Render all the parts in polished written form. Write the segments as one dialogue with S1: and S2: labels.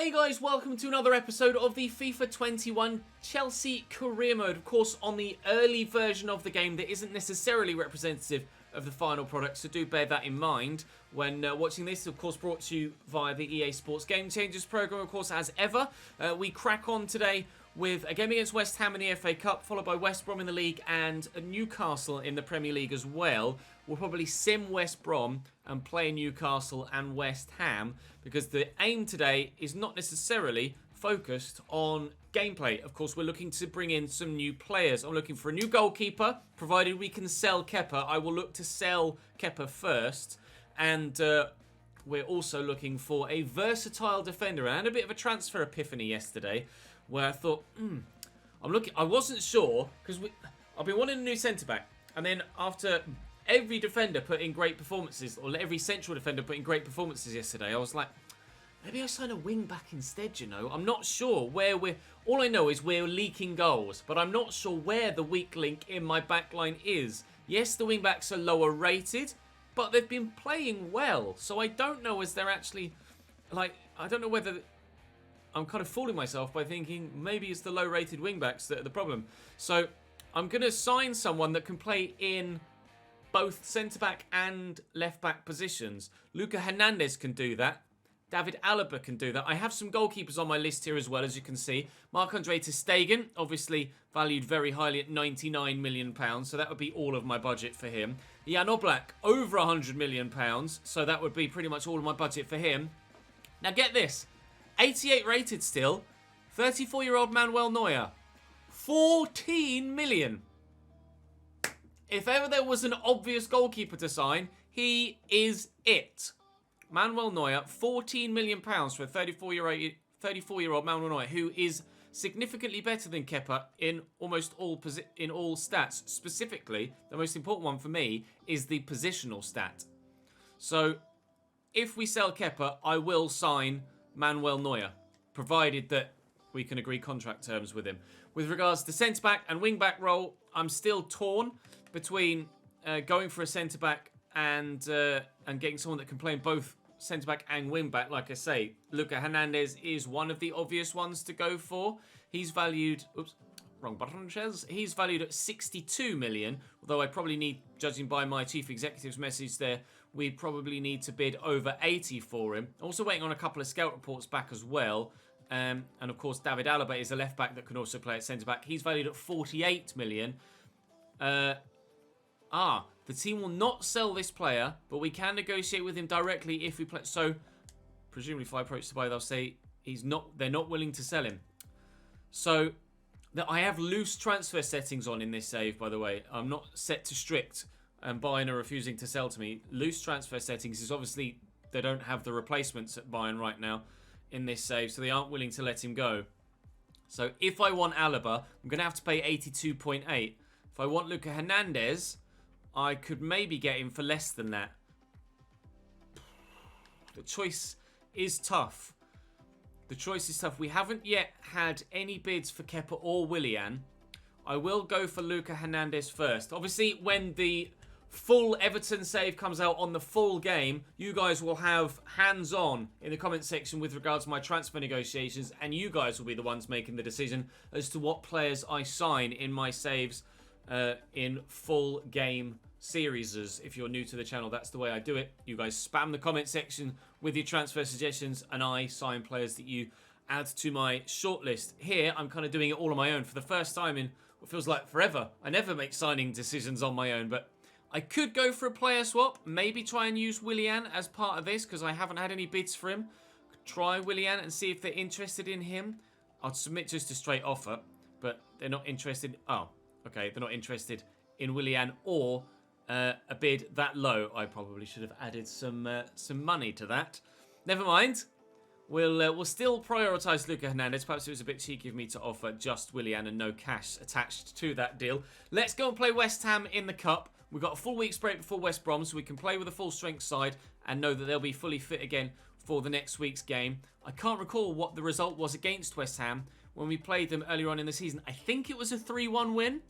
S1: Hey guys, welcome to another episode of the FIFA 21 Chelsea Career Mode. Of course, on the early version of the game that isn't necessarily representative of the final product, so do bear that in mind when watching this. Of course, brought to you via the EA Sports Game Changers program. Of course, as ever, we crack on today with a game against West Ham in the FA Cup, followed by West Brom in the league and Newcastle in the Premier League as well. We'll probably sim West Brom and play Newcastle and West Ham, because the aim today is not necessarily focused on gameplay. Of course, we're looking to bring in some new players. I'm looking for a new goalkeeper, provided we can sell Kepa. I will look to sell Kepa first, and we're also looking for a versatile defender. I had a bit of a transfer epiphany yesterday, where I thought, I wasn't sure, because I've been wanting a new centre-back, and then after every defender put in great performances, or every central defender put in great performances yesterday, I was like, maybe I sign a wing-back instead, you know? I'm not sure where all I know is we're leaking goals, but I'm not sure where the weak link in my backline is. Yes, the wing-backs are lower rated, but they've been playing well, so I don't know as they're actually, I don't know whether I'm kind of fooling myself by thinking maybe it's the low-rated wing-backs that are the problem. So I'm going to sign someone that can play in both centre-back and left-back positions. Luca Hernandez can do that. David Alaba can do that. I have some goalkeepers on my list here as well, as you can see. Marc-Andre ter Stegen, obviously valued very highly at £99 million, so that would be all of my budget for him. Jan Oblak, over £100 million, so that would be pretty much all of my budget for him. Now get this. 88 rated still. 34-year-old Manuel Neuer. 14 million. If ever there was an obvious goalkeeper to sign, he is it. Manuel Neuer, £14 million for a 34-year-old Manuel Neuer, who is significantly better than Kepa in almost all stats. Specifically, the most important one for me is the positional stat. So, if we sell Kepa, I will sign Manuel Neuer, provided that we can agree contract terms with him. With regards to centre-back and wing-back role, I'm still torn between going for a centre-back and getting someone that can play in both centre-back and wing-back. Like I say, Luca Hernandez is one of the obvious ones to go for. He's valued... Oops, wrong button, Chez. He's valued at 62 million, although I probably need, judging by my chief executive's message there, we'd probably need to bid over 80 for him. Also waiting on a couple of scout reports back as well. And of course, David Alaba is a left-back that can also play at centre-back. He's valued at 48 million. The team will not sell this player, but we can negotiate with him directly if we play. So, presumably if I approach to buy, they'll say they're not willing to sell him. So, I have loose transfer settings on in this save, by the way. I'm not set to strict, and Bayern are refusing to sell to me. Loose transfer settings is obviously they don't have the replacements at Bayern right now in this save, so they aren't willing to let him go. So if I want Alaba, I'm going to have to pay 82.8. If I want Luca Hernandez, I could maybe get him for less than that. The choice is tough. We haven't yet had any bids for Kepa or Willian. I will go for Luca Hernandez first. Obviously, when the full Everton save comes out on the full game, you guys will have hands-on in the comment section with regards to my transfer negotiations, and you guys will be the ones making the decision as to what players I sign in my saves in full game series. If you're new to the channel, that's the way I do it. You guys spam the comment section with your transfer suggestions, and I sign players that you add to my shortlist. Here, I'm kind of doing it all on my own for the first time in what feels like forever. I never make signing decisions on my own, but I could go for a player swap. Maybe try and use Willian as part of this, because I haven't had any bids for him. Try Willian and see if they're interested in him. I'd submit just a straight offer, but they're not interested. Oh, okay, they're not interested in Willian or a bid that low. I probably should have added some money to that. Never mind. We'll still prioritise Luca Hernandez. Perhaps it was a bit cheeky of me to offer just Willian and no cash attached to that deal. Let's go and play West Ham in the Cup. We've got a full week's break before West Brom, so we can play with a full strength side and know that they'll be fully fit again for the next week's game. I can't recall what the result was against West Ham when we played them earlier on in the season. I think it was a 3-1 win.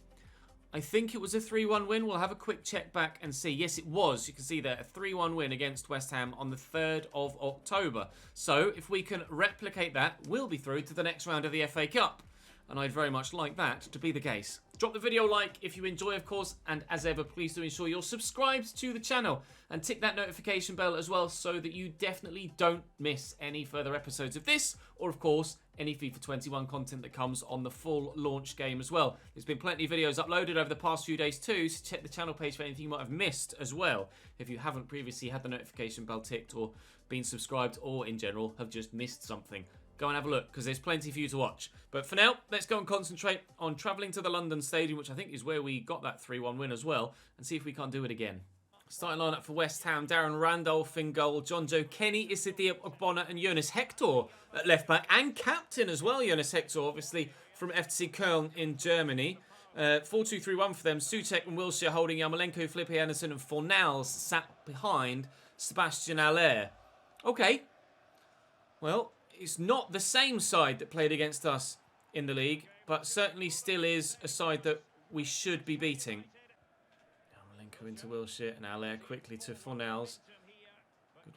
S1: I think it was a 3-1 win. We'll have a quick check back and see. Yes, it was. You can see there, a 3-1 win against West Ham on the 3rd of October. So, if we can replicate that, we'll be through to the next round of the FA Cup. And I'd very much like that to be the case. Drop the video a like if you enjoy, of course. And as ever, please do ensure you're subscribed to the channel. And tick that notification bell as well so that you definitely don't miss any further episodes of this. Or, of course, any FIFA 21 content that comes on the full launch game as well. There's been plenty of videos uploaded over the past few days too, so check the channel page for anything you might have missed as well. If you haven't previously had the notification bell ticked or been subscribed or in general have just missed something. Go and have a look, because there's plenty for you to watch. But for now, let's go and concentrate on travelling to the London Stadium, which I think is where we got that 3-1 win as well, and see if we can't do it again. Starting lineup for West Ham, Darren Randolph in goal, John Joe Kenny, Issa Diop, Ogbonna and Jonas Hector at left back, and captain as well, Jonas Hector, obviously from FC Köln in Germany. 4-2-3-1 for them, Souček and Wilshere holding Yarmolenko, Felipe Anderson and Fornals sat behind Sebastian Haller. Okay, well, it's not the same side that played against us in the league, but certainly still is a side that we should be beating. Yarmolenko into Wilshere and Haller quickly to Fornals. Good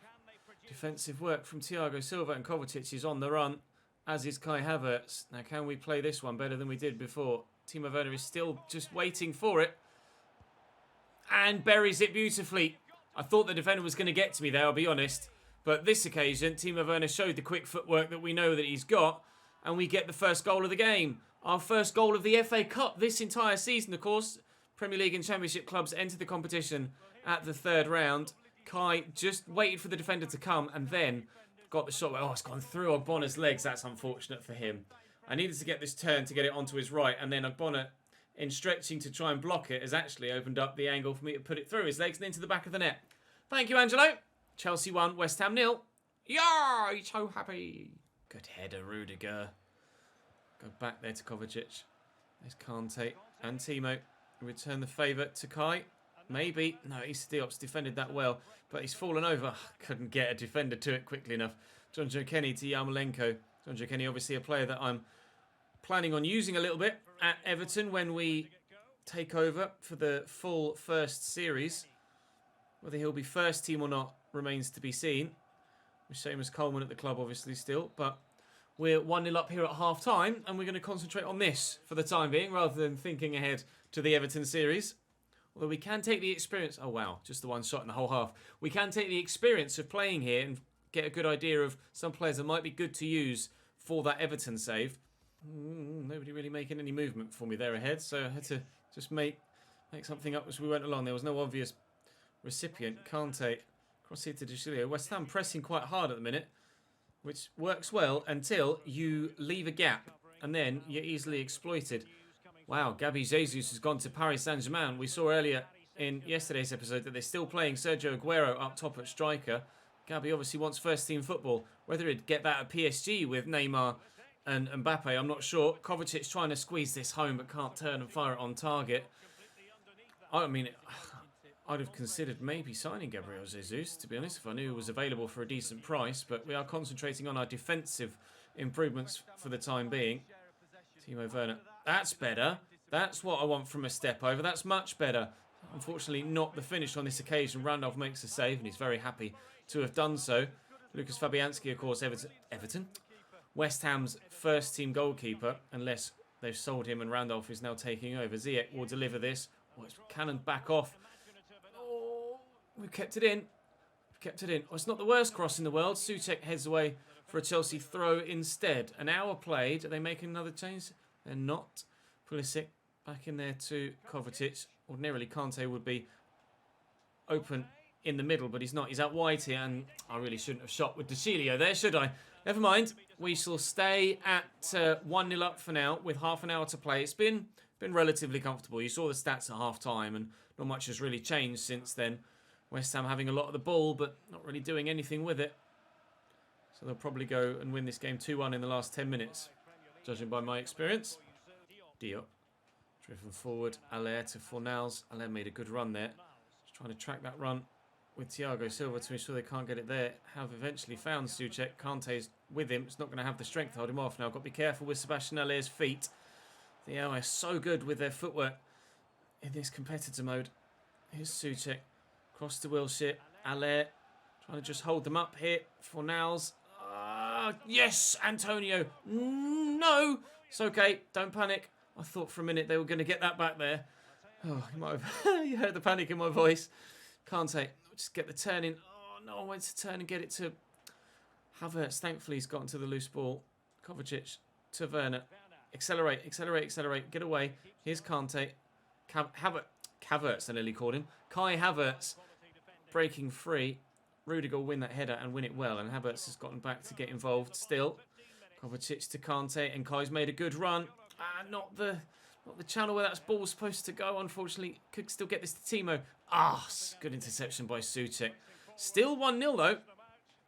S1: defensive work from Thiago Silva, and Kovacic is on the run, as is Kai Havertz. Now, can we play this one better than we did before? Timo Werner is still just waiting for it. And buries it beautifully. I thought the defender was going to get to me there, I'll be honest. But this occasion, Timo Werner showed the quick footwork that we know that he's got. And we get the first goal of the game. Our first goal of the FA Cup this entire season, of course. Premier League and Championship clubs enter the competition at the 3rd round. Kai just waited for the defender to come and then got the shot. Oh, it's gone through Ogbonna's legs. That's unfortunate for him. I needed to get this turn to get it onto his right. And then Ogbonna, in stretching to try and block it, has actually opened up the angle for me to put it through his legs and into the back of the net. Thank you, Angelo. Chelsea 1, West Ham 0. Yeah, he's so happy. Good header, Rudiger. Go back there to Kovacic. There's Kante and Timo. Return the favour to Kai. Maybe. No, Diop's defended that well, but he's fallen over. Couldn't get a defender to it quickly enough. John Joe Kenny to Yarmolenko. John Joe Kenny, obviously a player that I'm planning on using a little bit at Everton when we take over for the full first series. Whether he'll be first team or not remains to be seen. Seamus Coleman at the club, obviously, still. But we're 1-0 up here at half-time, and we're going to concentrate on this for the time being, rather than thinking ahead to the Everton series. Although we can take the experience... Oh, wow, just the one shot in the whole half. We can take the experience of playing here and get a good idea of some players that might be good to use for that Everton save. Nobody really making any movement for me there ahead, so I had to just make something up as we went along. There was no obvious recipient. Kante... Cross here to De Chilio. West Ham pressing quite hard at the minute, which works well until you leave a gap and then you're easily exploited. Wow, Gabi Jesus has gone to Paris Saint-Germain. We saw earlier in yesterday's episode that they're still playing Sergio Aguero up top at striker. Gabi obviously wants first team football. Whether he'd get that at PSG with Neymar and Mbappe, I'm not sure. Kovacic trying to squeeze this home but can't turn and fire it on target. I mean... I'd have considered maybe signing Gabriel Jesus, to be honest, if I knew he was available for a decent price. But we are concentrating on our defensive improvements for the time being. Timo Werner. That's better. That's what I want from a step over. That's much better. Unfortunately, not the finish on this occasion. Randolph makes a save, and he's very happy to have done so. Lucas Fabianski, of course, Everton. West Ham's first-team goalkeeper, unless they've sold him and Randolph is now taking over. Ziyech will deliver this. Oh, it's cannoned back off. We've kept it in. We've kept it in. Oh, it's not the worst cross in the world. Souček heads away for a Chelsea throw instead. An hour played. Are they making another change? They're not. Pulisic back in there to Kovacic. Ordinarily, Kante would be open in the middle, but he's not. He's out wide here, and I really shouldn't have shot with De Chilio there, should I? Never mind. We shall stay at 1-0 up for now with half an hour to play. It's been relatively comfortable. You saw the stats at half-time, and not much has really changed since then. West Ham having a lot of the ball, but not really doing anything with it. So they'll probably go and win this game 2-1 in the last 10 minutes, judging by my experience. Diop, driven forward. Haller to Fornals. Haller made a good run there. Just trying to track that run with Thiago Silva to ensure they can't get it there. Have eventually found Souček. Kante's with him. It's not going to have the strength to hold him off now. Got to be careful with Sebastian Haller's feet. They are so good with their footwork. in this competitor mode. Here's Souček. Cross to Wilshere. Ale trying to just hold them up here for Nals. Yes, Antonio. No. It's okay. Don't panic. I thought for a minute they were going to get that back there. Oh, you might have you heard the panic in my voice. Kante, just get the turn in. Oh, no one wants to turn and get it to Havertz. Thankfully, he's gotten to the loose ball. Kovacic to Werner. Accelerate, accelerate, accelerate. Get away. Here's Kante. Havertz, I nearly called him. Kai Havertz breaking free. Rudiger will win that header and win it well. And Havertz has gotten back to get involved still. Kovacic to Kante. And Kai's made a good run. Not the channel where that ball's supposed to go, unfortunately. Could still get this to Timo. Good interception by Souček. Still 1-0 though.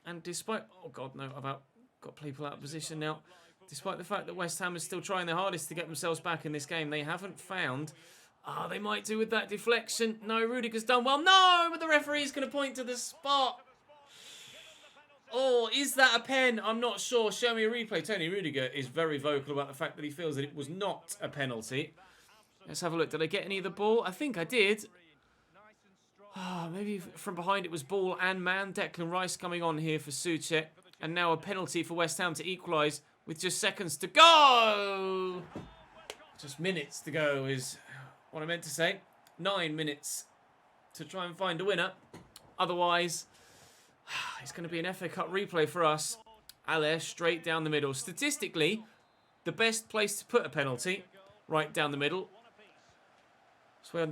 S1: And despite... Oh, God, no. I've got people out of position now. Despite the fact that West Ham is still trying their hardest to get themselves back in this game, they haven't found... they might do with that deflection. No, Rudiger's done well. No, but the referee's going to point to the spot. Oh, is that a pen? I'm not sure. Show me a replay. Tony Rudiger is very vocal about the fact that he feels that it was not a penalty. Let's have a look. Did I get any of the ball? I think I did. Maybe from behind it was ball and man. Declan Rice coming on here for Souček. And now a penalty for West Ham to equalise with just seconds to go. Just minutes to go is what I meant to say. 9 minutes to try and find a winner. Otherwise... it's going to be an FA Cup replay for us. Ale straight down the middle. Statistically, the best place to put a penalty, right down the middle. It's where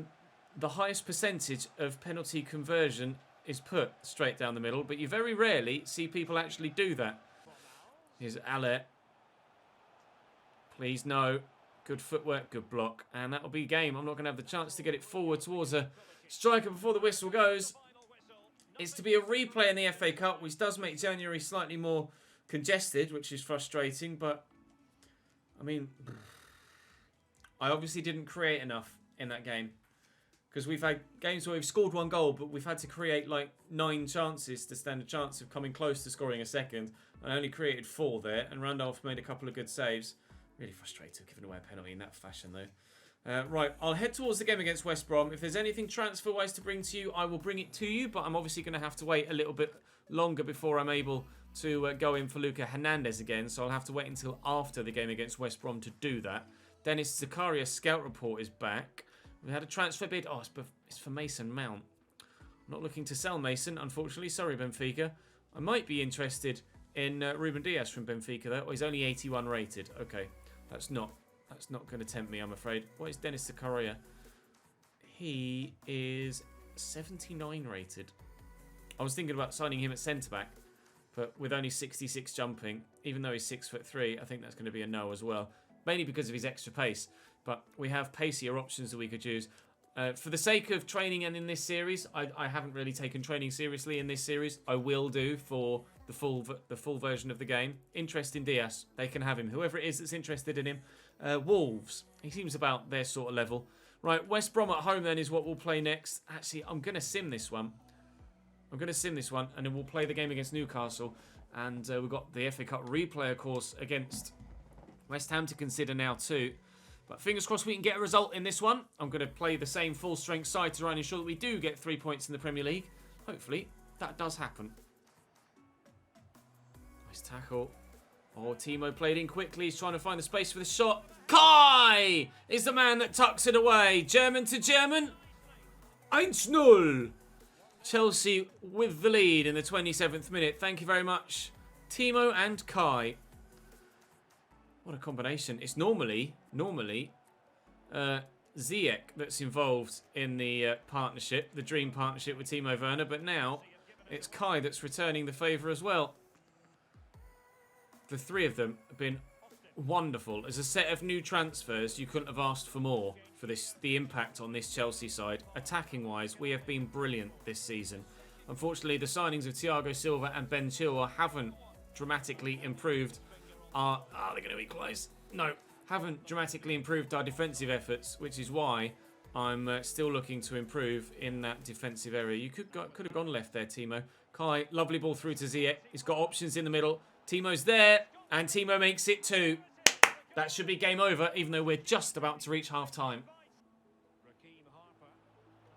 S1: the highest percentage of penalty conversion is put straight down the middle. But you very rarely see people actually do that. Here's Ale. Please, no. Good footwork, good block. And that'll be game. I'm not going to have the chance to get it forward towards a striker before the whistle goes. It's to be a replay in the FA Cup, which does make January slightly more congested, which is frustrating. But, I mean, I obviously didn't create enough in that game. Because we've had games where we've scored 1 goal, but we've had to create like 9 chances to stand a chance of coming close to scoring a second. I only created 4 there, and Randolph made a couple of good saves. Really frustrated giving away a penalty in that fashion, though. Right, I'll head towards the game against West Brom. If there's anything transfer-wise to bring to you, I will bring it to you. But I'm obviously going to have to wait a little bit longer before I'm able to go in for Luca Hernandez again. So I'll have to wait until after the game against West Brom to do that. Dennis Zakaria's scout report is back. We had a transfer bid. Oh, it's for Mason Mount. I'm not looking to sell Mason, unfortunately. Sorry, Benfica. I might be interested in Ruben Diaz from Benfica, though. Oh, he's only 81 rated. Okay, that's not going to tempt me, I'm afraid. What is Dennis Zakaria? He is 79 rated. I was thinking about signing him at centre-back, but with only 66 jumping, even though he's 6'3", I think that's going to be a no as well. Mainly because of his extra pace. But we have pacier options that we could use. For the sake of training and in this series, I haven't really taken training seriously in this series. I will do for the full version of the game. Interest in Diaz. They can have him. Whoever it is that's interested in him. Wolves. He seems about their sort of level. Right, West Brom at home then is what we'll play next. Actually, I'm going to sim this one. And then we'll play the game against Newcastle. And we've got the FA Cup replay, of course, against West Ham to consider now too. But fingers crossed we can get a result in this one. I'm going to play the same full-strength side to try and ensure that we do get 3 points in the Premier League. Hopefully, that does happen. Nice tackle. Oh, Timo played in quickly. He's trying to find the space for the shot. Kai is the man that tucks it away. German to German. 1-0. Chelsea with the lead in the 27th minute. Thank you very much, Timo and Kai. What a combination. It's normally Ziyech that's involved in the partnership, the dream partnership with Timo Werner, but now it's Kai that's returning the favour as well. The 3 of them have been wonderful. As a set of new transfers, you couldn't have asked for more for the impact on this Chelsea side. Attacking-wise, we have been brilliant this season. Unfortunately, the signings of Thiago Silva and Ben Chilwell haven't dramatically improved our... Are they going to equalise? No. Haven't dramatically improved our defensive efforts, which is why I'm still looking to improve in that defensive area. You could have gone left there, Timo. Kai, lovely ball through to Ziyech. He's got options in the middle. Timo's there, and Timo makes it 2. That should be game over, even though we're just about to reach half-time.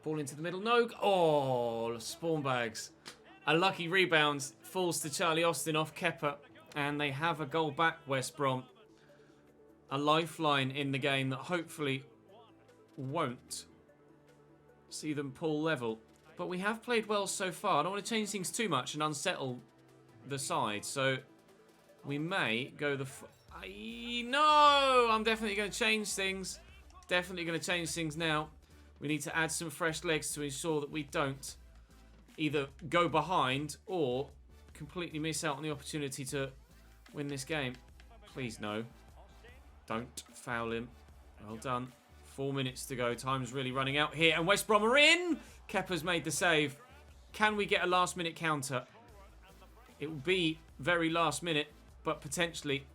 S1: Ball into the middle. No. Oh, spawn bags. A lucky rebound falls to Charlie Austin off Kepa. And they have a goal back, West Brom. A lifeline in the game that hopefully won't see them pull level. But we have played well so far. I don't want to change things too much and unsettle the side. So we may go the... No! I'm definitely going to change things. Definitely going to change things now. We need to add some fresh legs to ensure that we don't either go behind or completely miss out on the opportunity to win this game. Please no. Don't foul him. Well done. 4 minutes to go. Time's really running out here. And West Brom are in. Kepa's made the save. Can we get a last minute counter? It will be very last minute, but potentially.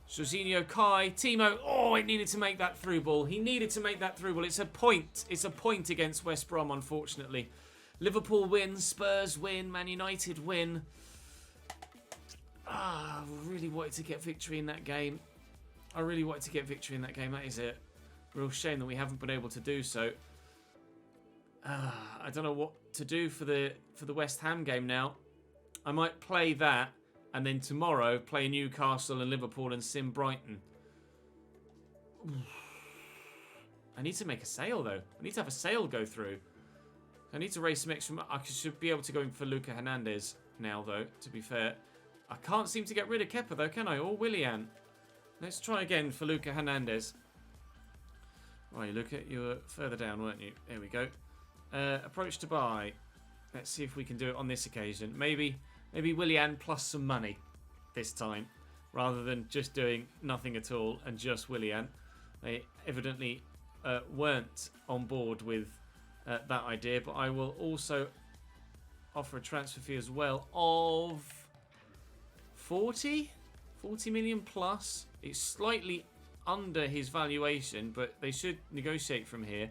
S1: Jorginho, Kai, Timo. Oh, it needed to make that through ball. He needed to make that through ball. It's a point. It's a point against West Brom, unfortunately. Liverpool win. Spurs win. Man United win. I really wanted to get victory in that game. I really wanted to get victory in that game. That is a real shame that we haven't been able to do so. I don't know what to do for the West Ham game now. I might play that and then tomorrow play Newcastle and Liverpool and sim Brighton. I need to make a sale though. I need to have a sale go through. I need to raise some extra. I should be able to go in for Luca Hernandez now though, to be fair. I can't seem to get rid of Kepa though, can I? Or Willian. Let's try again for Luca Hernandez. Right, Luca, you were further down, weren't you? There we go. Approach to buy. Let's see if we can do it on this occasion. Maybe Willian plus some money this time, rather than just doing nothing at all and just Willian. They evidently weren't on board with that idea, but I will also offer a transfer fee as well of 40 million plus. It's slightly under his valuation, but they should negotiate from here.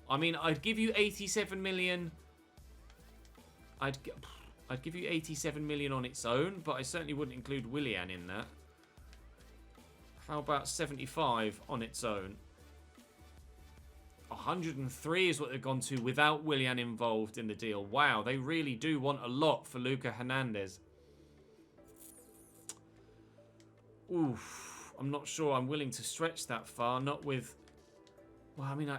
S1: I mean, I'd give you 87 million. I'd give you 87 million on its own, but I certainly wouldn't include Willian in that. How about 75 on its own? 103 is what they've gone to without Willian involved in the deal. Wow, they really do want a lot for Luca Hernandez. Oof, I'm not sure I'm willing to stretch that far. Not with... Well, I mean,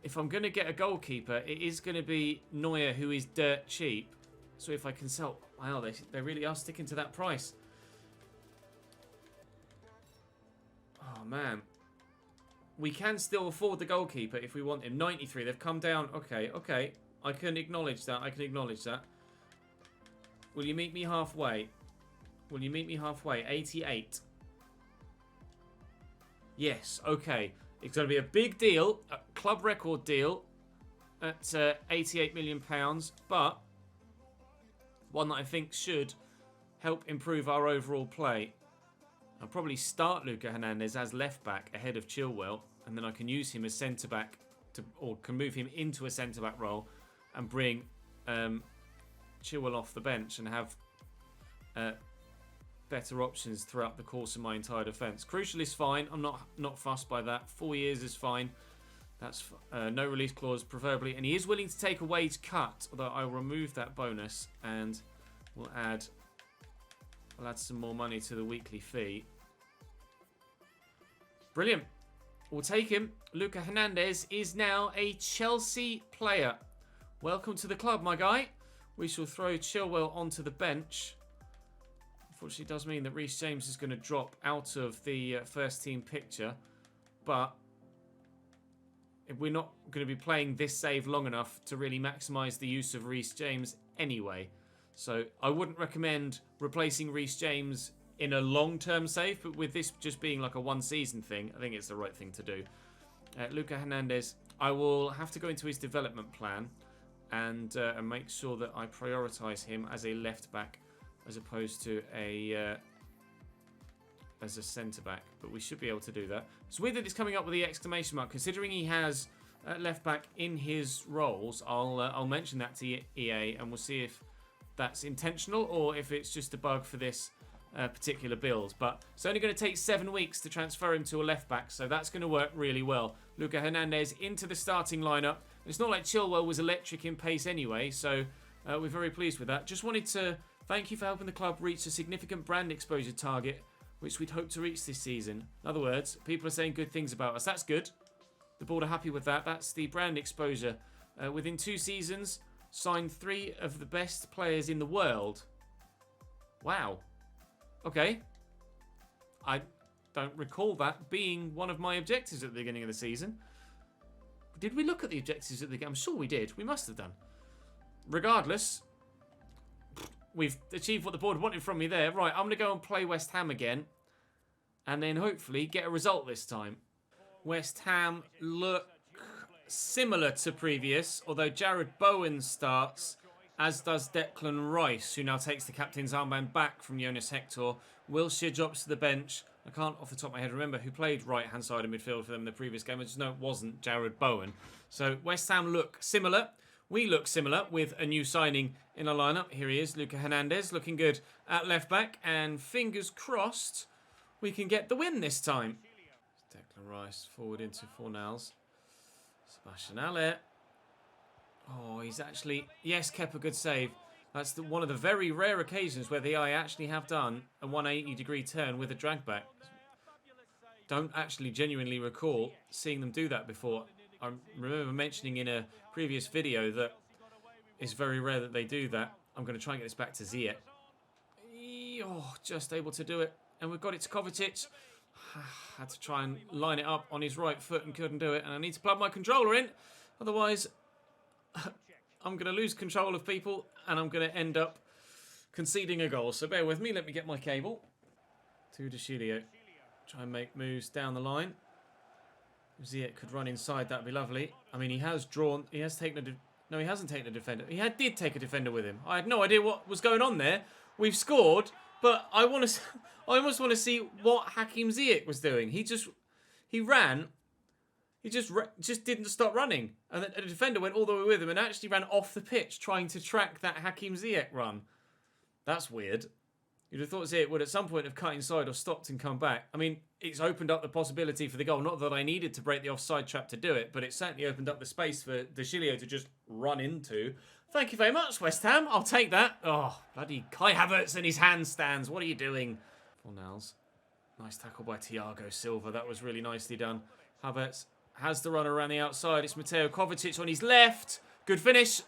S1: if I'm going to get a goalkeeper, it is going to be Neuer, who is dirt cheap. So if I can sell... Wow, they really are sticking to that price. Oh, man. We can still afford the goalkeeper if we want him. 93, they've come down. Okay. I can acknowledge that. Will you meet me halfway? 88. Yes, okay. It's going to be a big deal, a club record deal at £88 million, but one that I think should help improve our overall play. I'll probably start Luca Hernandez as left back ahead of Chilwell, and then I can use him as centre back or can move him into a centre back role and bring Chilwell off the bench and have better options throughout the course of my entire defence. Crucial is fine. I'm not fussed by that. 4 years is fine. That's no release clause, preferably. And he is willing to take a wage cut, although I will remove that bonus and we'll add some more money to the weekly fee. Brilliant. We'll take him. Luca Hernandez is now a Chelsea player. Welcome to the club, my guy. We shall throw Chilwell onto the bench. Unfortunately, it does mean that Reece James is going to drop out of the first team picture. But we're not going to be playing this save long enough to really maximise the use of Reece James anyway. So I wouldn't recommend replacing Reece James in a long-term save, but with this just being like a one-season thing, I think it's the right thing to do. Luca Hernandez, I will have to go into his development plan and make sure that I prioritise him as a left-back as opposed to as a centre-back, but we should be able to do that. It's weird that it's coming up with the exclamation mark. Considering he has left-back in his roles, I'll mention that to EA and we'll see if that's intentional or if it's just a bug for this particular build. But it's only going to take 7 weeks to transfer him to a left back, so that's going to work really well. Luca Hernandez into the starting lineup. It's not like Chilwell was electric in pace anyway, so we're very pleased with that. Just wanted to thank you for helping the club reach a significant brand exposure target, which we'd hope to reach this season. In other words, people are saying good things about us. That's good. The board are happy with that. That's the brand exposure. Within 2 seasons, signed 3 of the best players in the world. Wow. Okay. I don't recall that being one of my objectives at the beginning of the season. Did we look at the objectives at the game? I'm sure we did. We must have done. Regardless, we've achieved what the board wanted from me there. Right, I'm going to go and play West Ham again. And then hopefully get a result this time. West Ham look similar to previous, although Jared Bowen starts, as does Declan Rice, who now takes the captain's armband back from Jonas Hector. Wilshere drops to the bench. I can't, off the top of my head, remember who played right-hand side of midfield for them in the previous game. I just know it wasn't Jared Bowen. So West Ham look similar. We look similar with a new signing in our lineup. Here he is, Luca Hernandez, looking good at left-back. And fingers crossed, we can get the win this time. Declan Rice forward into Fornals. Sebastian Haller. Oh, he's actually... Yes, kept a good save. That's one of the very rare occasions where the eye actually have done a 180-degree turn with a drag back. Don't actually genuinely recall seeing them do that before. I remember mentioning in a previous video that it's very rare that they do that. I'm going to try and get this back to Ziyech. Oh, just able to do it. And we've got it to Kovacic. Had to try and line it up on his right foot and couldn't do it. And I need to plug my controller in. Otherwise, I'm going to lose control of people and I'm going to end up conceding a goal. So bear with me. Let me get my cable. To De Chilio. Try and make moves down the line. If Ziyech could run inside, that'd be lovely. I mean, he has drawn... He has taken a... No, he hasn't taken a defender. He did take a defender with him. I had no idea what was going on there. We've scored, but I almost want to see what Hakim Ziyech was doing. He ran... He just didn't stop running. And the defender went all the way with him and actually ran off the pitch trying to track that Hakim Ziyech run. That's weird. You'd have thought Ziyech would at some point have cut inside or stopped and come back. I mean, it's opened up the possibility for the goal. Not that I needed to break the offside trap to do it, but it certainly opened up the space for De Chilio to just run into. Thank you very much, West Ham. I'll take that. Oh, bloody Kai Havertz and his handstands. What are you doing? Fornals. Nice tackle by Thiago Silva. That was really nicely done. Havertz has the run around the outside. It's Mateo Kovacic on his left. Good finish.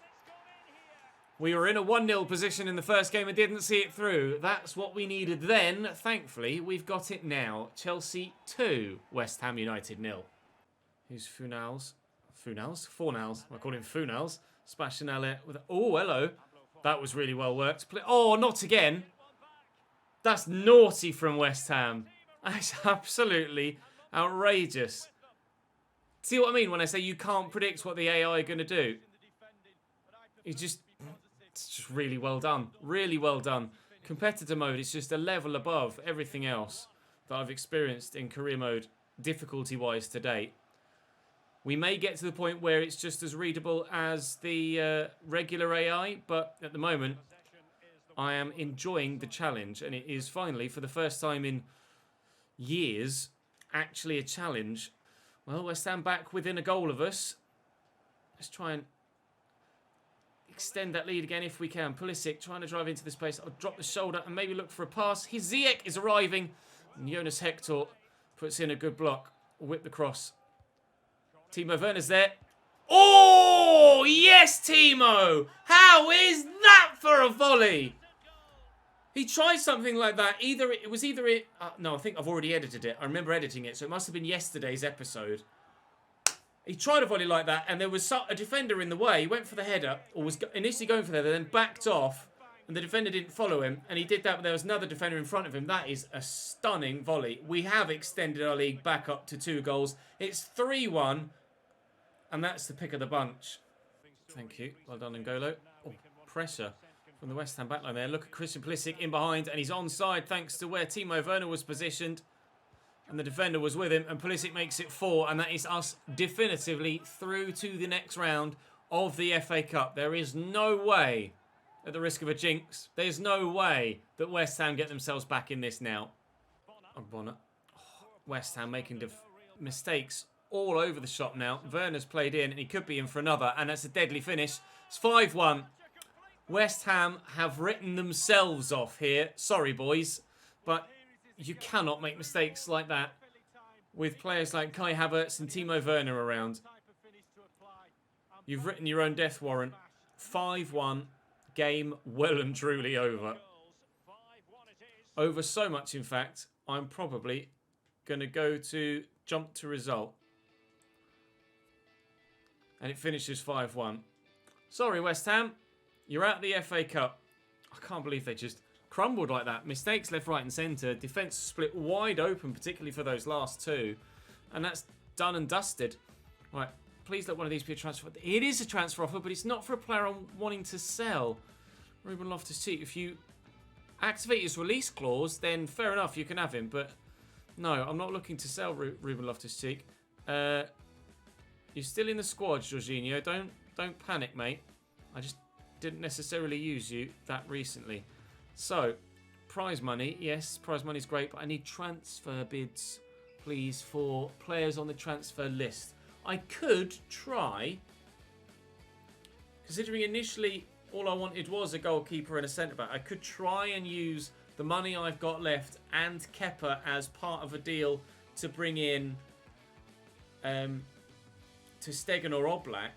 S1: We were in a 1-0 position in the first game and didn't see it through. That's what we needed then. Thankfully, we've got it now. Chelsea 2, West Ham United 0. Here's Fornals. I call him Funals. Sebastian Haller with... Oh, hello. That was really well worked. Oh, not again. That's naughty from West Ham. That's absolutely outrageous. See what I mean when I say you can't predict what the AI are going to do? It's just really well done. Really well done. Competitor mode is just a level above everything else that I've experienced in career mode, difficulty-wise, to date. We may get to the point where it's just as readable as the regular AI, but at the moment, I am enjoying the challenge, and it is finally, for the first time in years, actually a challenge. Well, West Ham back within a goal of us. Let's try and extend that lead again if we can. Pulisic trying to drive into this place. I'll drop the shoulder and maybe look for a pass. His Ziyech is arriving. And Jonas Hector puts in a good block. Whip the cross. Timo Werner's there. Oh, yes, Timo! How is that for a volley? He tried something like that. No, I think I've already edited it. I remember editing it, so it must have been yesterday's episode. He tried a volley like that, and there was a defender in the way. He went for the header, or was initially going for the header, then backed off, and the defender didn't follow him, and he did that, but there was another defender in front of him. That is a stunning volley. We have extended our league back up to 2 goals. It's 3-1, and that's the pick of the bunch. Thank you. Well done, N'Golo. Oh, pressure from the West Ham backline there. Look at Christian Pulisic in behind, and he's onside thanks to where Timo Werner was positioned. And the defender was with him, and Pulisic makes it 4, and that is us definitively through to the next round of the FA Cup. There is no way at the risk of a jinx, there's no way that West Ham get themselves back in this now. Oh, Bonner. Oh, West Ham making mistakes all over the shop now. Werner's played in and he could be in for another, and that's a deadly finish. It's 5-1. West Ham have written themselves off here. Sorry, boys, but you cannot make mistakes like that with players like Kai Havertz and Timo Werner around. You've written your own death warrant. 5-1. Game well and truly over. Over so much, in fact, I'm probably going to go to jump to result. And it finishes 5-1. Sorry, West Ham. You're out of the FA Cup. I can't believe they just crumbled like that. Mistakes left, right and centre. Defence split wide open, particularly for those last two. And that's done and dusted. Right, please let one of these be a transfer. It is a transfer offer, but it's not for a player I'm wanting to sell. Ruben Loftus-Cheek, if you activate his release clause, then fair enough, you can have him. But no, I'm not looking to sell Ruben Loftus-Cheek. You're still in the squad, Jorginho. Don't panic, mate. I just didn't necessarily use you that recently. So, prize money. Yes, prize money is great, but I need transfer bids, please, for players on the transfer list. I could try, considering initially all I wanted was a goalkeeper and a centre-back, I could try and use the money I've got left and Kepa as part of a deal to bring in to Stegen or Oblak.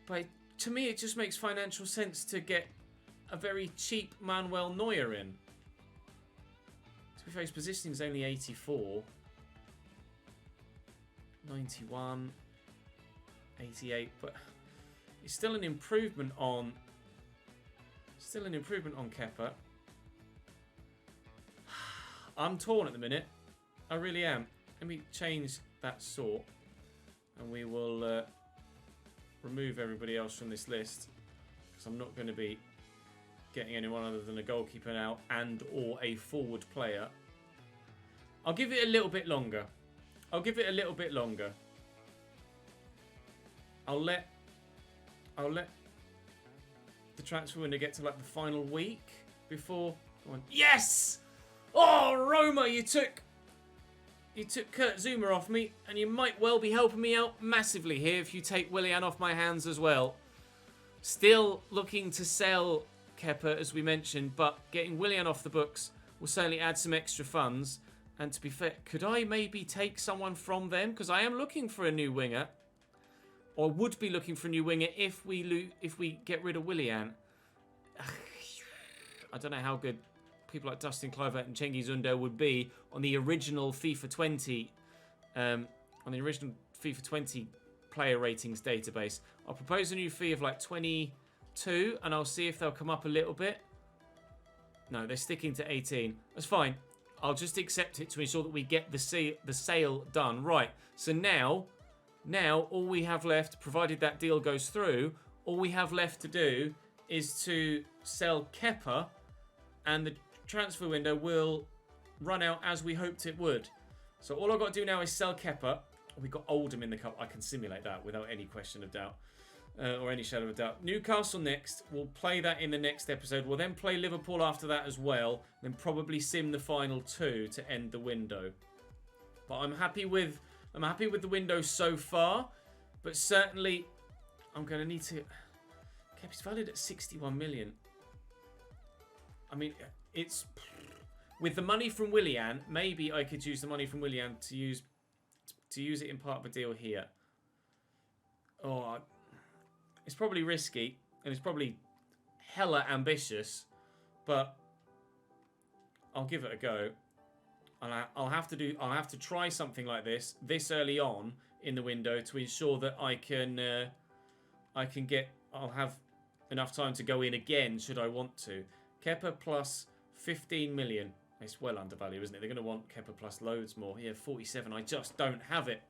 S1: But to me, it just makes financial sense to get a very cheap Manuel Neuer in. To be fair, his positioning is only 84. 91. 88. But it's still an improvement on... Kepa. I'm torn at the minute. I really am. Let me change that sort. And we will... remove everybody else from this list, because I'm not going to be getting anyone other than a goalkeeper now and or a forward player. I'll give it a little bit longer. I'll let the transfer window get to like the final week before. Yes! Oh, Roma, you took Kurt Zuma off me, and you might well be helping me out massively here if you take Willian off my hands as well. Still looking to sell Kepa, as we mentioned, but getting Willian off the books will certainly add some extra funds. And to be fair, could I maybe take someone from them? Because I am looking for a new winger, or would be looking for a new winger if we get rid of Willian. I don't know how good people like Dustin Kluivert and Cengiz Ünder would be on the original FIFA 20, player ratings database. I'll propose a new fee of like 22, and I'll see if they'll come up a little bit. No, they're sticking to 18. That's fine. I'll just accept it to ensure that we get the sale done. Right. So now all we have left, provided that deal goes through, all we have left to do is to sell Kepa, and the transfer window will run out as we hoped it would. So all I've got to do now is sell Kepa. We've got Oldham in the cup. I can simulate that without any question of doubt. Or any shadow of doubt. Newcastle next. We'll play that in the next episode. We'll then play Liverpool after that as well. Then probably sim the final two to end the window. But I'm happy with the window so far. But certainly I'm going to need to... Kepa's valued at 61 million. I mean, it's... With the money from Willian, maybe I could use the money from Willian to use it in part of a deal here. Oh, it's probably risky, and it's probably hella ambitious, but I'll give it a go. And I'll have to try something like this early on in the window to ensure that I'll have enough time to go in again should I want to. Kepa plus 15 million. It's well undervalued, isn't it? They're going to want Kepa plus loads more. Here, 47. I just don't have it.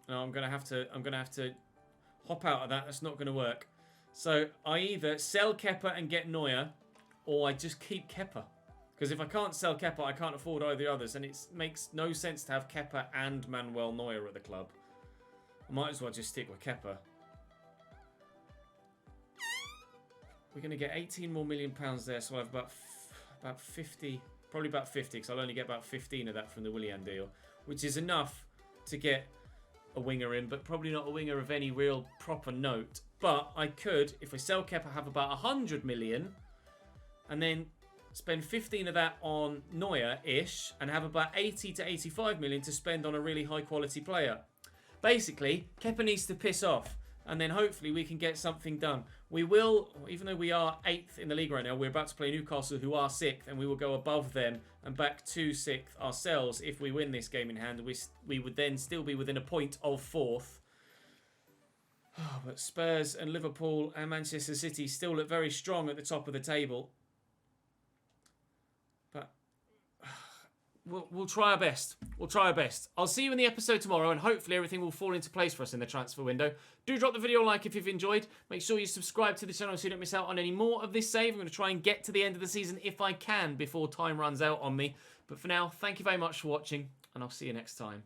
S1: No, I'm gonna have to hop out of that. That's not gonna work. So I either sell Kepa and get Neuer, or I just keep Kepa. Because if I can't sell Kepa, I can't afford either others, and it makes no sense to have Kepa and Manuel Neuer at the club. I might as well just stick with Kepa. we're going to get 18 more million pounds there, so I'll have about 50, probably about 50, because I'll only get about 15 of that from the Willian deal, which is enough to get a winger in, but probably not a winger of any real proper note. But I could, if I sell Kepa, have about 100 million, and then spend 15 of that on Neuer-ish, and have about 80 to 85 million to spend on a really high-quality player. Basically, Kepa needs to piss off, and then hopefully we can get something done. We will, even though we are 8th in the league right now, we're about to play Newcastle, who are 6th, and we will go above them and back to 6th ourselves if we win this game in hand. We would then still be within a point of 4th. Oh, but Spurs and Liverpool and Manchester City still look very strong at the top of the table. But we'll try our best. We'll try our best. I'll see you in the episode tomorrow, and hopefully everything will fall into place for us in the transfer window. Do drop the video a like if you've enjoyed. Make sure you subscribe to the channel so you don't miss out on any more of this save. I'm going to try and get to the end of the season if I can before time runs out on me. But for now, thank you very much for watching, and I'll see you next time.